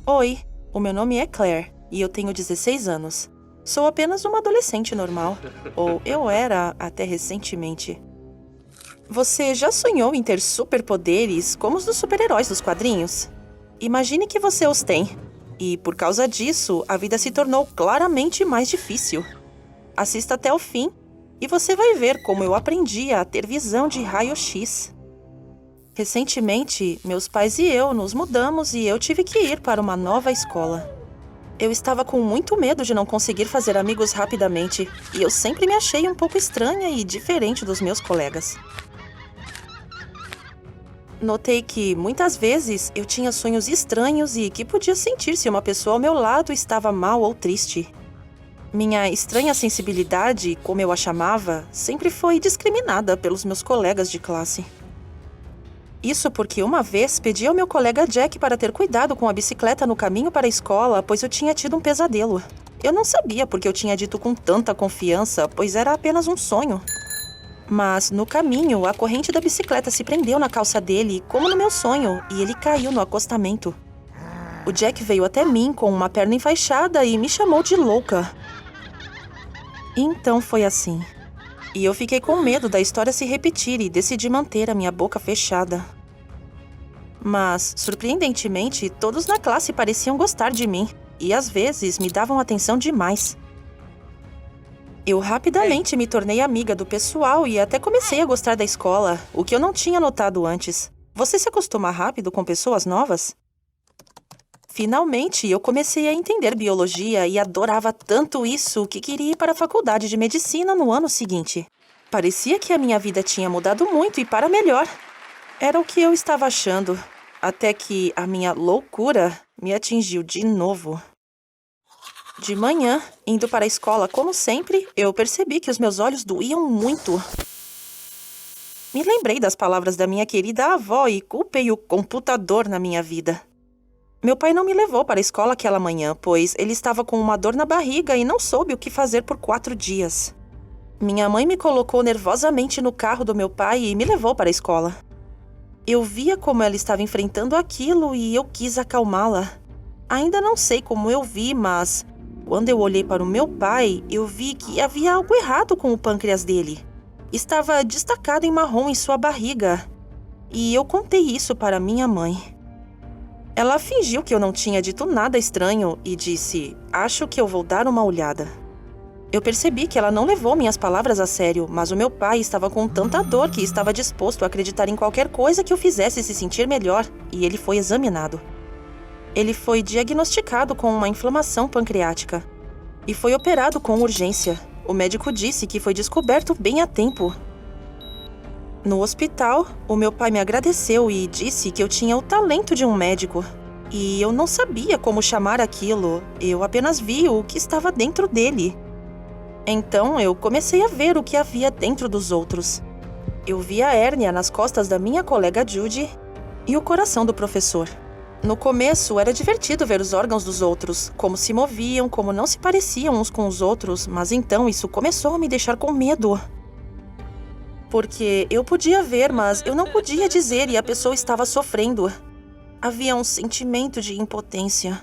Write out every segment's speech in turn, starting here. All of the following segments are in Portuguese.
Oi, o meu nome é Claire e eu tenho 16 anos. Sou apenas uma adolescente normal. Ou eu era até recentemente. Você já sonhou em ter superpoderes como os dos super-heróis dos quadrinhos? Imagine que você os tem. E por causa disso, a vida se tornou claramente mais difícil. Assista até o fim e você vai ver como eu aprendi a ter visão de raio-x. Recentemente, meus pais e eu nos mudamos e eu tive que ir para uma nova escola. Eu estava com muito medo de não conseguir fazer amigos rapidamente, e eu sempre me achei um pouco estranha e diferente dos meus colegas. Notei que, muitas vezes, eu tinha sonhos estranhos e que podia sentir se uma pessoa ao meu lado estava mal ou triste. Minha estranha sensibilidade, como eu a chamava, sempre foi discriminada pelos meus colegas de classe. Isso porque uma vez pedi ao meu colega Jack para ter cuidado com a bicicleta no caminho para a escola, pois eu tinha tido um pesadelo. Eu não sabia porque eu tinha dito com tanta confiança, pois era apenas um sonho. Mas, no caminho, a corrente da bicicleta se prendeu na calça dele, como no meu sonho, e ele caiu no acostamento. O Jack veio até mim com uma perna enfaixada e me chamou de louca. Então foi assim. E eu fiquei com medo da história se repetir e decidi manter a minha boca fechada. Mas, surpreendentemente, todos na classe pareciam gostar de mim e, às vezes, me davam atenção demais. Eu rapidamente me tornei amiga do pessoal e até comecei a gostar da escola, o que eu não tinha notado antes. Você se acostuma rápido com pessoas novas? Finalmente, eu comecei a entender biologia e adorava tanto isso que queria ir para a faculdade de medicina no ano seguinte. Parecia que a minha vida tinha mudado muito e para melhor. Era o que eu estava achando, até que a minha loucura me atingiu de novo. De manhã, indo para a escola como sempre, eu percebi que os meus olhos doíam muito. Me lembrei das palavras da minha querida avó e culpei o computador na minha vida. Meu pai não me levou para a escola aquela manhã, pois ele estava com uma dor na barriga e não soube o que fazer por 4 dias. Minha mãe me colocou nervosamente no carro do meu pai e me levou para a escola. Eu via como ela estava enfrentando aquilo e eu quis acalmá-la. Ainda não sei como eu vi, mas quando eu olhei para o meu pai, eu vi que havia algo errado com o pâncreas dele. Estava destacado em marrom em sua barriga. E eu contei isso para minha mãe. Ela fingiu que eu não tinha dito nada estranho e disse: "Acho que eu vou dar uma olhada." Eu percebi que ela não levou minhas palavras a sério, mas o meu pai estava com tanta dor que estava disposto a acreditar em qualquer coisa que o fizesse se sentir melhor, e ele foi examinado. Ele foi diagnosticado com uma inflamação pancreática e foi operado com urgência. O médico disse que foi descoberto bem a tempo. No hospital, o meu pai me agradeceu e disse que eu tinha o talento de um médico. E eu não sabia como chamar aquilo, eu apenas vi o que estava dentro dele. Então eu comecei a ver o que havia dentro dos outros. Eu vi a hérnia nas costas da minha colega Judy e o coração do professor. No começo era divertido ver os órgãos dos outros, como se moviam, como não se pareciam uns com os outros, mas então isso começou a me deixar com medo. Porque eu podia ver, mas eu não podia dizer e a pessoa estava sofrendo. Havia um sentimento de impotência.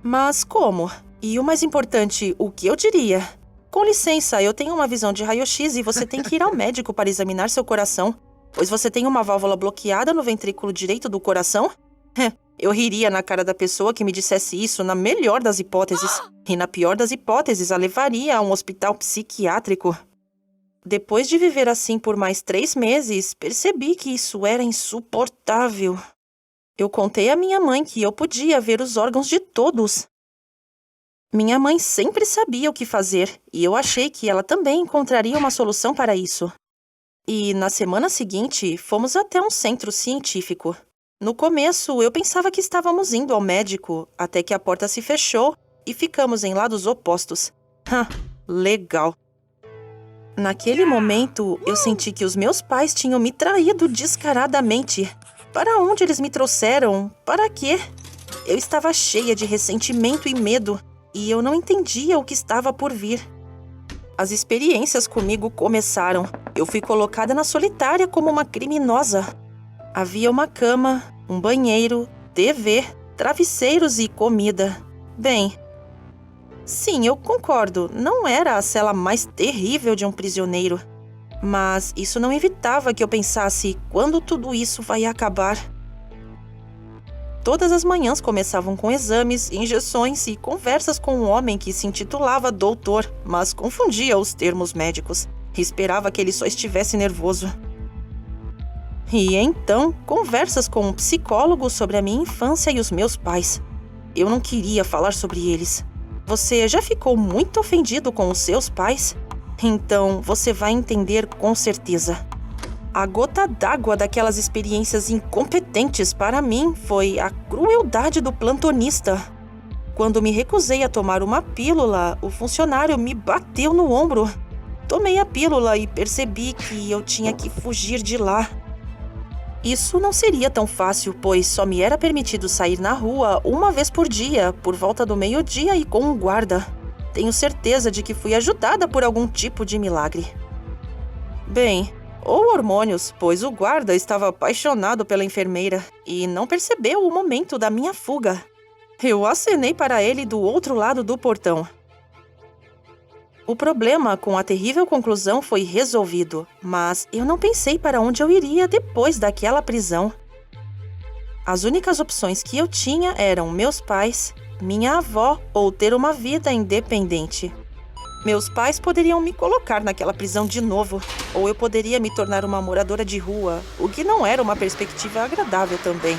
Mas como? E o mais importante, o que eu diria? Com licença, eu tenho uma visão de raio-x e você tem que ir ao médico para examinar seu coração, pois você tem uma válvula bloqueada no ventrículo direito do coração? Eu riria na cara da pessoa que me dissesse isso na melhor das hipóteses. E na pior das hipóteses, a levaria a um hospital psiquiátrico. Depois de viver assim por mais 3 meses, percebi que isso era insuportável. Eu contei à minha mãe que eu podia ver os órgãos de todos. Minha mãe sempre sabia o que fazer, e eu achei que ela também encontraria uma solução para isso. E, na semana seguinte, fomos até um centro científico. No começo, eu pensava que estávamos indo ao médico, até que a porta se fechou e ficamos em lados opostos. Legal. Naquele momento, eu senti que os meus pais tinham me traído descaradamente. Para onde eles me trouxeram? Para quê? Eu estava cheia de ressentimento e medo, e eu não entendia o que estava por vir. As experiências comigo começaram. Eu fui colocada na solitária como uma criminosa. Havia uma cama, um banheiro TV, travesseiros e comida. Bem, sim, eu concordo, não era a cela mais terrível de um prisioneiro. Mas isso não evitava que eu pensasse quando tudo isso vai acabar. Todas as manhãs começavam com exames, injeções e conversas com um homem que se intitulava doutor, mas confundia os termos médicos. Esperava que ele só estivesse nervoso. E então, conversas com um psicólogo sobre a minha infância e os meus pais. Eu não queria falar sobre eles. Você já ficou muito ofendido com os seus pais? Então, você vai entender com certeza. A gota d'água daquelas experiências incompetentes para mim foi a crueldade do plantonista. Quando me recusei a tomar uma pílula, o funcionário me bateu no ombro. Tomei a pílula e percebi que eu tinha que fugir de lá. Isso não seria tão fácil, pois só me era permitido sair na rua uma vez por dia, por volta do meio-dia e com um guarda. Tenho certeza de que fui ajudada por algum tipo de milagre. Bem, ou hormônios, pois o guarda estava apaixonado pela enfermeira e não percebeu o momento da minha fuga. Eu acenei para ele do outro lado do portão. O problema com a terrível conclusão foi resolvido, mas eu não pensei para onde eu iria depois daquela prisão. As únicas opções que eu tinha eram meus pais, minha avó ou ter uma vida independente. Meus pais poderiam me colocar naquela prisão de novo, ou eu poderia me tornar uma moradora de rua, o que não era uma perspectiva agradável também.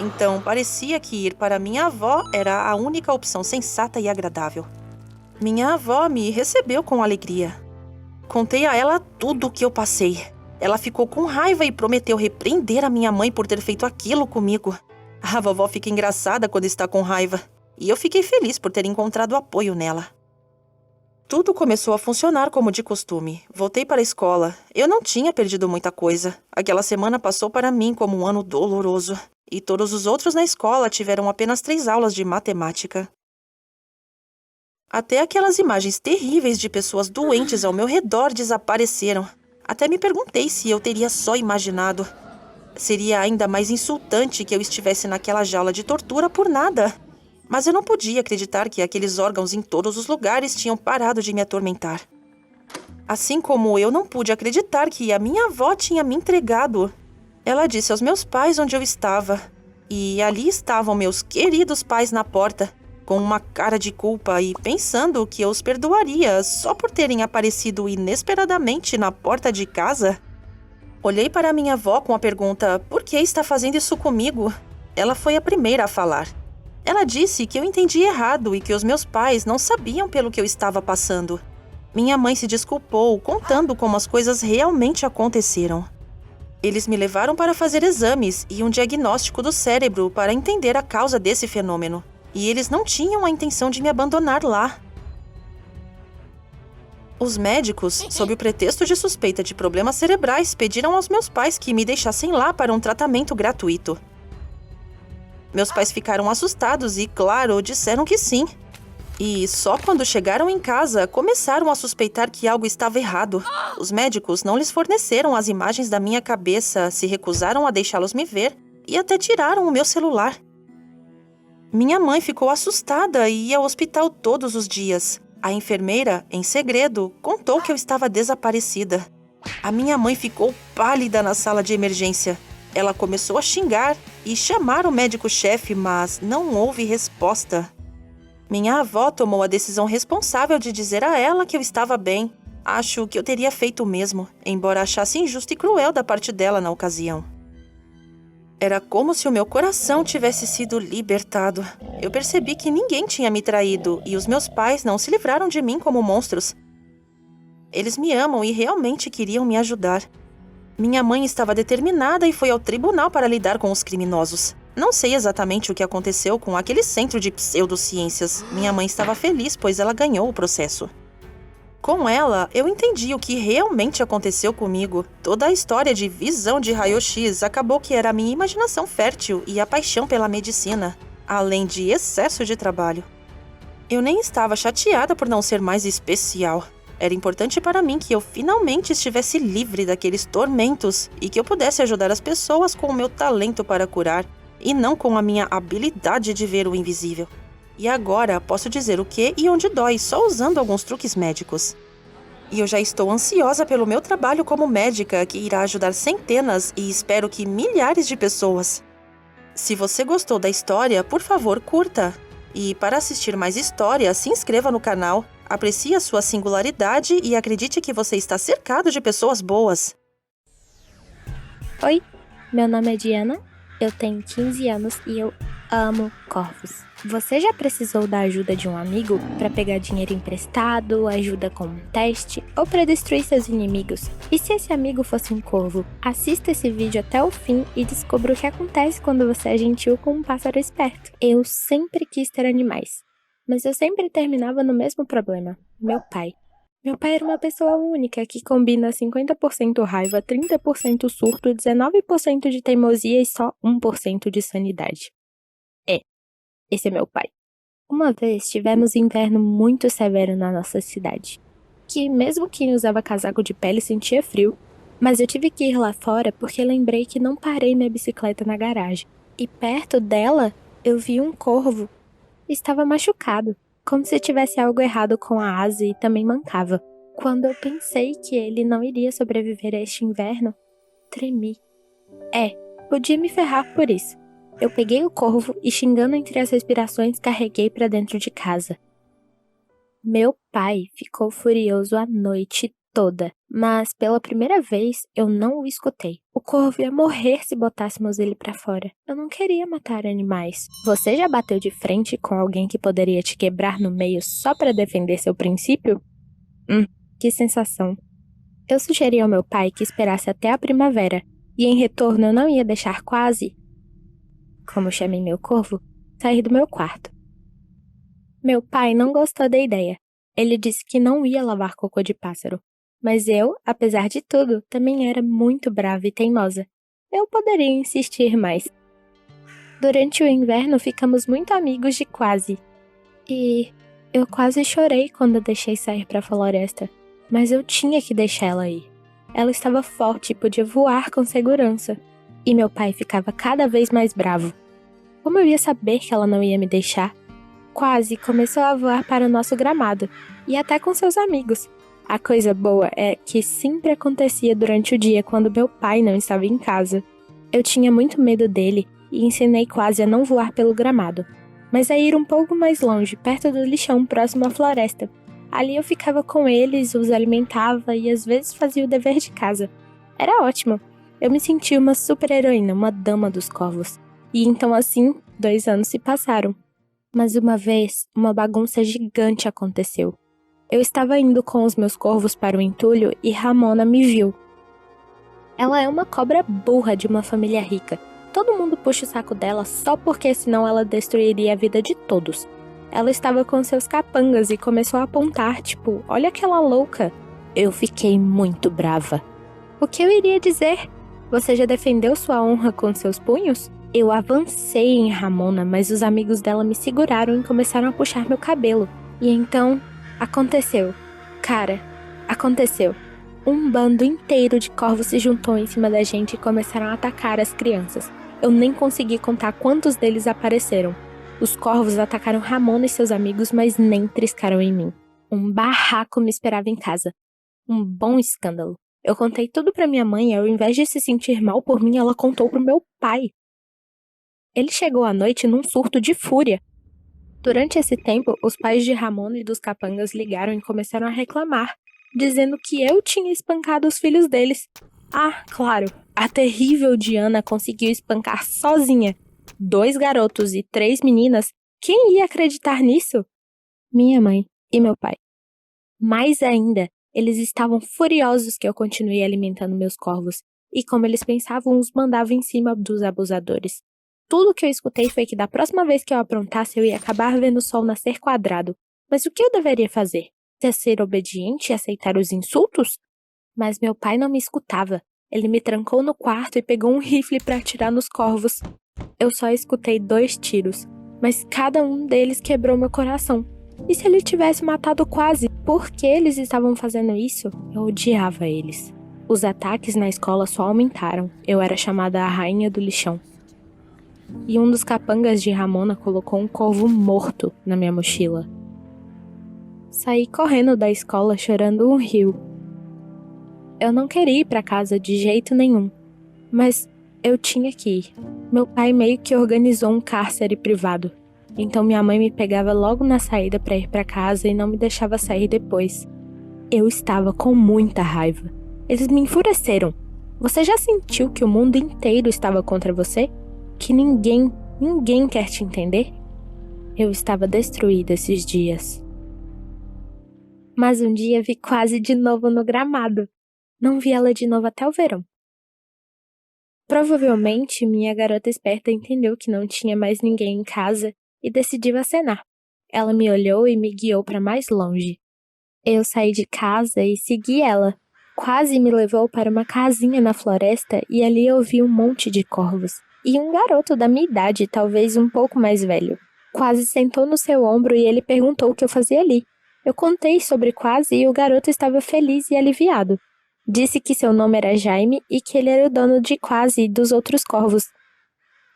Então, parecia que ir para minha avó era a única opção sensata e agradável. Minha avó me recebeu com alegria. Contei a ela tudo o que eu passei. Ela ficou com raiva e prometeu repreender a minha mãe por ter feito aquilo comigo. A vovó fica engraçada quando está com raiva, e eu fiquei feliz por ter encontrado apoio nela. Tudo começou a funcionar como de costume. Voltei para a escola. Eu não tinha perdido muita coisa. Aquela semana passou para mim como um ano doloroso. E todos os outros na escola tiveram apenas 3 aulas de matemática. Até aquelas imagens terríveis de pessoas doentes ao meu redor desapareceram. Até me perguntei se eu teria só imaginado. Seria ainda mais insultante que eu estivesse naquela jaula de tortura por nada. Mas eu não podia acreditar que aqueles órgãos em todos os lugares tinham parado de me atormentar. Assim como eu não pude acreditar que a minha avó tinha me entregado. Ela disse aos meus pais onde eu estava. E ali estavam meus queridos pais na porta, com uma cara de culpa e pensando que eu os perdoaria só por terem aparecido inesperadamente na porta de casa. Olhei para minha avó com a pergunta: por que está fazendo isso comigo? Ela foi a primeira a falar. Ela disse que eu entendi errado e que os meus pais não sabiam pelo que eu estava passando. Minha mãe se desculpou, contando como as coisas realmente aconteceram. Eles me levaram para fazer exames e um diagnóstico do cérebro para entender a causa desse fenômeno. E eles não tinham a intenção de me abandonar lá. Os médicos, sob o pretexto de suspeita de problemas cerebrais, pediram aos meus pais que me deixassem lá para um tratamento gratuito. Meus pais ficaram assustados e, claro, disseram que sim. E só quando chegaram em casa, começaram a suspeitar que algo estava errado. Os médicos não lhes forneceram as imagens da minha cabeça, se recusaram a deixá-los me ver e até tiraram o meu celular. Minha mãe ficou assustada e ia ao hospital todos os dias. A enfermeira, em segredo, contou que eu estava desaparecida. A minha mãe ficou pálida na sala de emergência. Ela começou a xingar e chamar o médico-chefe, mas não houve resposta. Minha avó tomou a decisão responsável de dizer a ela que eu estava bem. Acho que eu teria feito o mesmo, embora achasse injusto e cruel da parte dela na ocasião. Era como se o meu coração tivesse sido libertado. Eu percebi que ninguém tinha me traído e os meus pais não se livraram de mim como monstros. Eles me amam e realmente queriam me ajudar. Minha mãe estava determinada e foi ao tribunal para lidar com os criminosos. Não sei exatamente o que aconteceu com aquele centro de pseudociências. Minha mãe estava feliz, pois ela ganhou o processo. Com ela, eu entendi o que realmente aconteceu comigo. Toda a história de visão de raio-x acabou que era a minha imaginação fértil e a paixão pela medicina, além de excesso de trabalho. Eu nem estava chateada por não ser mais especial. Era importante para mim que eu finalmente estivesse livre daqueles tormentos e que eu pudesse ajudar as pessoas com o meu talento para curar, e não com a minha habilidade de ver o invisível. E agora posso dizer o que e onde dói só usando alguns truques médicos. E eu já estou ansiosa pelo meu trabalho como médica, que irá ajudar centenas e espero que milhares de pessoas. Se você gostou da história, por favor, curta. E para assistir mais histórias, se inscreva no canal, aprecie a sua singularidade e acredite que você está cercado de pessoas boas. Oi, meu nome é Diana, eu tenho 15 anos e eu amo corvos. Você já precisou da ajuda de um amigo para pegar dinheiro emprestado, ajuda com um teste ou para destruir seus inimigos? E se esse amigo fosse um corvo? Assista esse vídeo até o fim e descubra o que acontece quando você é gentil com um pássaro esperto. Eu sempre quis ter animais, mas eu sempre terminava no mesmo problema: meu pai. Meu pai era uma pessoa única que combina 50% raiva, 30% surto, 19% de teimosia e só 1% de sanidade. Esse é meu pai. Uma vez tivemos inverno muito severo na nossa cidade, que mesmo quem usava casaco de pele sentia frio, mas eu tive que ir lá fora porque lembrei que não parei minha bicicleta na garagem. E perto dela, eu vi um corvo. Estava machucado, como se tivesse algo errado com a asa e também mancava. Quando eu pensei que ele não iria sobreviver a este inverno, tremi. Podia me ferrar por isso. Eu peguei o corvo e, xingando entre as respirações, carreguei para dentro de casa. Meu pai ficou furioso a noite toda, mas pela primeira vez eu não o escutei. O corvo ia morrer se botássemos ele para fora. Eu não queria matar animais. Você já bateu de frente com alguém que poderia te quebrar no meio só para defender seu princípio? Que sensação. Eu sugeri ao meu pai que esperasse até a primavera, e em retorno eu não ia deixar quase, como chamei meu corvo, sair do meu quarto. Meu pai não gostou da ideia. Ele disse que não ia lavar cocô de pássaro. Mas eu, apesar de tudo, também era muito brava e teimosa. Eu poderia insistir mais. Durante o inverno ficamos muito amigos de quase. E eu quase chorei quando a deixei sair para a floresta. Mas eu tinha que deixar ela ir. Ela estava forte e podia voar com segurança. E meu pai ficava cada vez mais bravo. Como eu ia saber que ela não ia me deixar? Quase começou a voar para o nosso gramado, e até com seus amigos. A coisa boa é que sempre acontecia durante o dia quando meu pai não estava em casa. Eu tinha muito medo dele e ensinei Quase a não voar pelo gramado, mas a ir um pouco mais longe, perto do lixão próximo à floresta. Ali eu ficava com eles, os alimentava e às vezes fazia o dever de casa. Era ótimo. Eu me sentia uma super-heroína, uma dama dos corvos. E então assim, 2 anos se passaram. Mas uma vez, uma bagunça gigante aconteceu. Eu estava indo com os meus corvos para o entulho e Ramona me viu. Ela é uma cobra burra de uma família rica. Todo mundo puxa o saco dela só porque senão ela destruiria a vida de todos. Ela estava com seus capangas e começou a apontar, tipo, olha aquela louca. Eu fiquei muito brava. O que eu iria dizer? Você já defendeu sua honra com seus punhos? Eu avancei em Ramona, mas os amigos dela me seguraram e começaram a puxar meu cabelo. E então, aconteceu. Cara, aconteceu. Um bando inteiro de corvos se juntou em cima da gente e começaram a atacar as crianças. Eu nem consegui contar quantos deles apareceram. Os corvos atacaram Ramona e seus amigos, mas nem triscaram em mim. Um barraco me esperava em casa. Um bom escândalo. Eu contei tudo pra minha mãe e ao invés de se sentir mal por mim, ela contou pro meu pai. Ele chegou à noite num surto de fúria. Durante esse tempo, os pais de Ramona e dos capangas ligaram e começaram a reclamar, dizendo que eu tinha espancado os filhos deles. Ah, claro, a terrível Diana conseguiu espancar sozinha 2 garotos e 3 meninas. Quem ia acreditar nisso? Minha mãe e meu pai. Mais ainda, eles estavam furiosos que eu continuei alimentando meus corvos, e como eles pensavam, os mandava em cima dos abusadores. Tudo que eu escutei foi que da próxima vez que eu aprontasse, eu ia acabar vendo o sol nascer quadrado. Mas o que eu deveria fazer? Ser obediente e aceitar os insultos? Mas meu pai não me escutava. Ele me trancou no quarto e pegou um rifle para atirar nos corvos. Eu só escutei 2 tiros, mas cada um deles quebrou meu coração. E se ele tivesse matado Quase? Por que eles estavam fazendo isso? Eu odiava eles. Os ataques na escola só aumentaram. Eu era chamada a rainha do lixão. e um dos capangas de Ramona colocou um corvo morto na minha mochila. Saí correndo da escola chorando um rio. Eu não queria ir para casa de jeito nenhum, mas eu tinha que ir. Meu pai meio que organizou um cárcere privado, então minha mãe me pegava logo na saída para ir para casa e não me deixava sair depois. Eu estava com muita raiva. Eles me enfureceram. Você já sentiu que o mundo inteiro estava contra você? Que ninguém quer te entender? Eu estava destruída esses dias. Mas um dia vi quase de novo no gramado. Não vi ela de novo até o verão. Provavelmente minha garota esperta entendeu que não tinha mais ninguém em casa e decidiu acenar. Ela me olhou e me guiou para mais longe. Eu saí de casa e segui ela. Quase me levou para uma casinha na floresta e ali eu vi um monte de corvos. E um garoto da minha idade, talvez um pouco mais velho. Quase sentou no seu ombro e ele perguntou o que eu fazia ali. Eu contei sobre Quase e o garoto estava feliz e aliviado. Disse que seu nome era Jaime e que ele era o dono de Quase e dos outros corvos.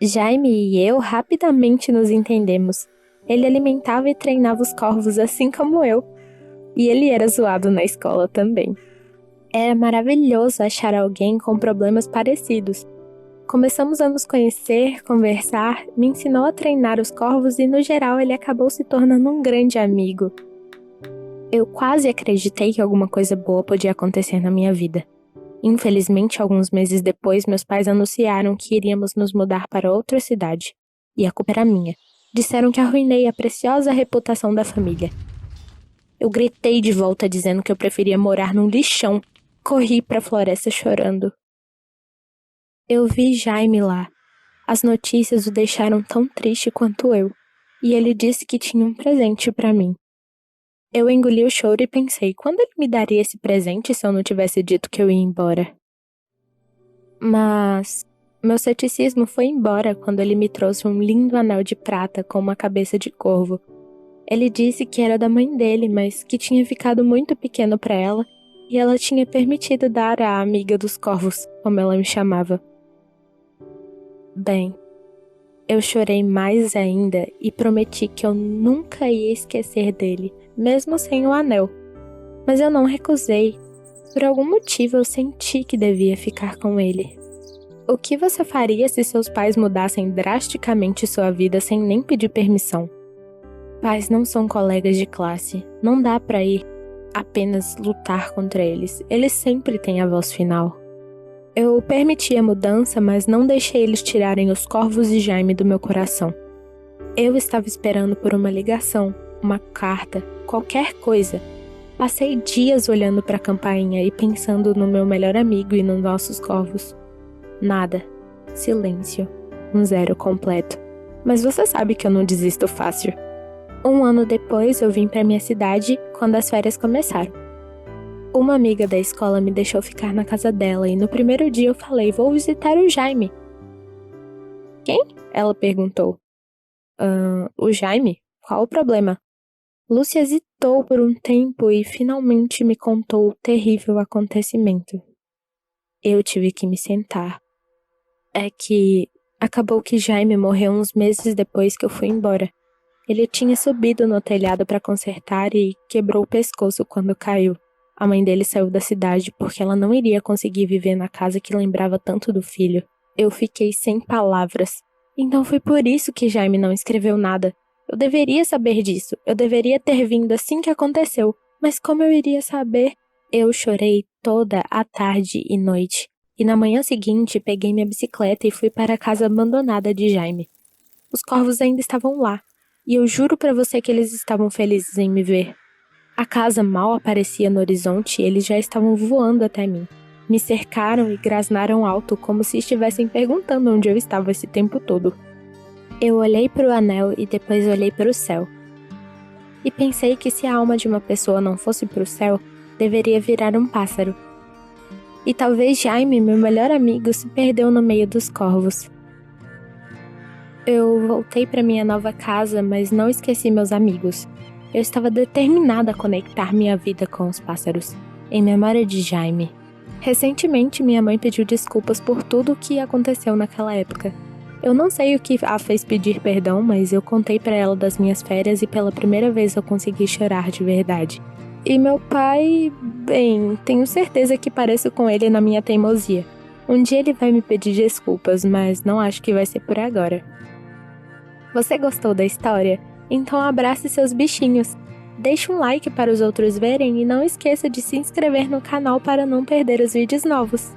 Jaime e eu rapidamente nos entendemos. Ele alimentava e treinava os corvos assim como eu. E ele era zoado na escola também. Era maravilhoso achar alguém com problemas parecidos. Começamos a nos conhecer, conversar, me ensinou a treinar os corvos e no geral ele acabou se tornando um grande amigo. Eu quase acreditei que alguma coisa boa podia acontecer na minha vida. Infelizmente, alguns meses depois, meus pais anunciaram que iríamos nos mudar para outra cidade. E a culpa era minha. Disseram que arruinei a preciosa reputação da família. Eu gritei de volta dizendo que eu preferia morar num lixão. Corri para a floresta chorando. Eu vi Jaime lá. As notícias o deixaram tão triste quanto eu. E ele disse que tinha um presente para mim. Eu engoli o choro e pensei, quando ele me daria esse presente se eu não tivesse dito que eu ia embora? Mas meu ceticismo foi embora quando ele me trouxe um lindo anel de prata com uma cabeça de corvo. Ele disse que era da mãe dele, mas que tinha ficado muito pequeno para ela e ela tinha permitido dar à amiga dos corvos, como ela me chamava. Bem, eu chorei mais ainda e prometi que eu nunca ia esquecer dele, mesmo sem o anel. Mas eu não recusei. Por algum motivo eu senti que devia ficar com ele. O que você faria se seus pais mudassem drasticamente sua vida sem nem pedir permissão? Pais não são colegas de classe. Não dá pra ir apenas lutar contra eles. Eles sempre têm a voz final. Eu permiti a mudança, mas não deixei eles tirarem os corvos e Jaime do meu coração. Eu estava esperando por uma ligação, uma carta, qualquer coisa. Passei dias olhando para a campainha e pensando no meu melhor amigo e nos nossos corvos. Nada. Silêncio. Um zero completo. Mas você sabe que eu não desisto fácil. 1 ano depois, eu vim para minha cidade quando as férias começaram. Uma amiga da escola me deixou ficar na casa dela e no primeiro dia eu falei, vou visitar o Jaime. Quem? Ela perguntou. O Jaime? Qual o problema? Lúcia hesitou por um tempo e finalmente me contou o terrível acontecimento. Eu tive que me sentar. É que acabou que Jaime morreu uns meses depois que eu fui embora. Ele tinha subido no telhado para consertar e quebrou o pescoço quando caiu. A mãe dele saiu da cidade porque ela não iria conseguir viver na casa que lembrava tanto do filho. Eu fiquei sem palavras. Então foi por isso que Jaime não escreveu nada. Eu deveria saber disso. Eu deveria ter vindo assim que aconteceu. Mas como eu iria saber? Eu chorei toda a tarde e noite. E na manhã seguinte peguei minha bicicleta e fui para a casa abandonada de Jaime. Os corvos ainda estavam lá. E eu juro pra você que eles estavam felizes em me ver. A casa mal aparecia no horizonte e eles já estavam voando até mim. Me cercaram e grasnaram alto como se estivessem perguntando onde eu estava esse tempo todo. Eu olhei para o anel e depois olhei para o céu. E pensei que se a alma de uma pessoa não fosse para o céu, deveria virar um pássaro. E talvez Jaime, meu melhor amigo, se perdeu no meio dos corvos. Eu voltei para minha nova casa, mas não esqueci meus amigos. Eu estava determinada a conectar minha vida com os pássaros, em memória de Jaime. Recentemente, minha mãe pediu desculpas por tudo o que aconteceu naquela época. Eu não sei o que a fez pedir perdão, mas eu contei pra ela das minhas férias e pela primeira vez eu consegui chorar de verdade. E meu pai, bem, tenho certeza que pareço com ele na minha teimosia. Um dia ele vai me pedir desculpas, mas não acho que vai ser por agora. Você gostou da história? Então abrace seus bichinhos. Deixe um like para os outros verem e não esqueça de se inscrever no canal para não perder os vídeos novos.